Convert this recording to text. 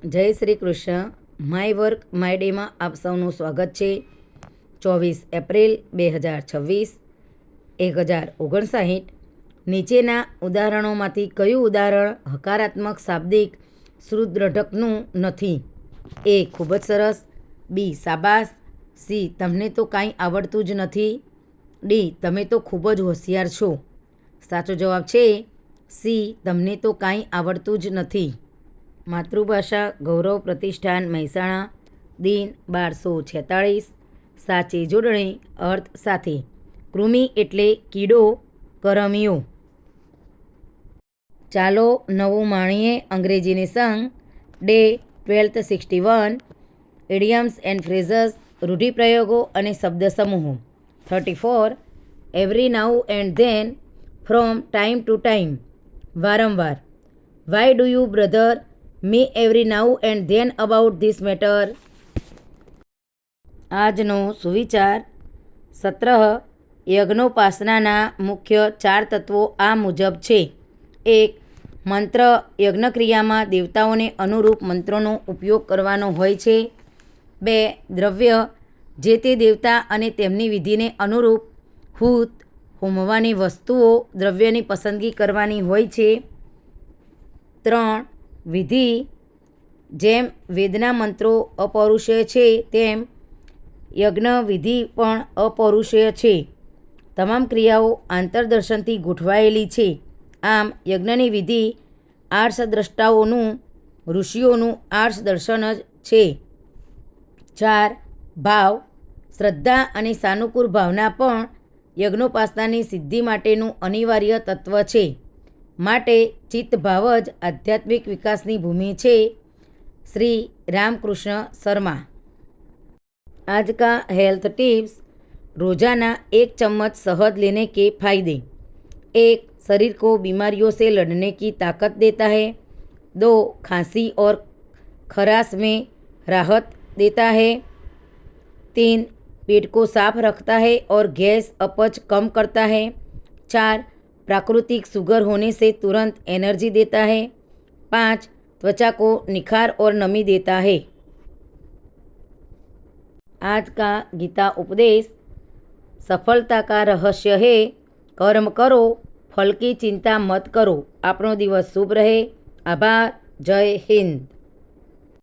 જય Shri Krishna. My work my ડેમાં આપ સૌનું સ્વાગત છે. 24 એપ્રિલ 2026 1059. નીચેના ઉદાહરણોમાંથી કયું ઉદાહરણ હકારાત્મક શાબ્દિક સુદૃઢકનું નથી? એ. ખૂબ જ સરસ. બી. શાબાશ. સી. તમને તો કાંઈ આવડતું જ નથી. ડી. તમે તો ખૂબ જ હોશિયાર છો. સાચો જવાબ છે સી. તમને તો કાંઈ આવડતું જ નથી. માતૃભાષા ગૌરવ પ્રતિષ્ઠાન મહેસાણા, દિન 1246. સાચી જોડણી અર્થ સાથે. કૃમિ એટલે કીડો, કરમિયો. ચાલો નવું માણીએ અંગ્રેજીની સંગ. ડે 1261. ઇડિયમ્સ એન્ડ ફ્રેઝસ, રૂઢિપ્રયોગો અને શબ્દ સમૂહો. 34. Every now and then, from time to time, વારંવાર. Why do you bother me every now and then about this matter? આજનો સુવિચાર. 17. યજ્ઞોપાસનાના મુખ્ય 4 તત્વો આ મુજબ છે. 1. મંત્ર. યજ્ઞક્રિયામાં દેવતાઓને અનુરૂપ મંત્રોનો ઉપયોગ કરવાનો હોય છે. 2. દ્રવ્ય. જે તે દેવતા અને તેમની વિધિને અનુરૂપ હૂત હોમવાની વસ્તુઓ દ્રવ્યની પસંદગી કરવાની હોય છે. 3. વિધિ. જેમ વેદના મંત્રો અપૌરુષેય છે તેમ યજ્ઞ વિધિ પણ અપૌરુષેય છે. તમામ ક્રિયાઓ આંતરદર્શનથી ગોઠવાયેલી છે. આમ યજ્ઞની વિધિ આર્ષદ્રષ્ટાઓનું, ઋષિઓનું આર્ષ દર્શન જ છે. 4. ભાવ. શ્રદ્ધા અને સાનુકૂળ ભાવના પણ યજ્ઞોપાસનાની સિદ્ધિ માટેનું અનિવાર્ય તત્વ છે. માટે ચિત્તભાવ જ આધ્યાત્મિક વિકાસની ભૂમિ છે. શ્રી रामकृष्ण शर्मा. आज का हेल्थ टिप्स. रोजाना 1 चम्मच शहद लेने के फायदे. 1. शरीर को बीमारियों से लड़ने की ताकत देता है. 2. खांसी और खराश में राहत देता है. 3. पेट को साफ रखता है और गैस अपच कम करता है. 4. प्राकृतिक शुगर होने से तुरंत एनर्जी देता है. 5. त्वचा को निखार और नमी देता है. आज का गीता उपदेश. सफलता का रहस्य है कर्म करो, फल की चिंता मत करो. आपनो दिवस शुभ रहे. आभार. जय हिंद.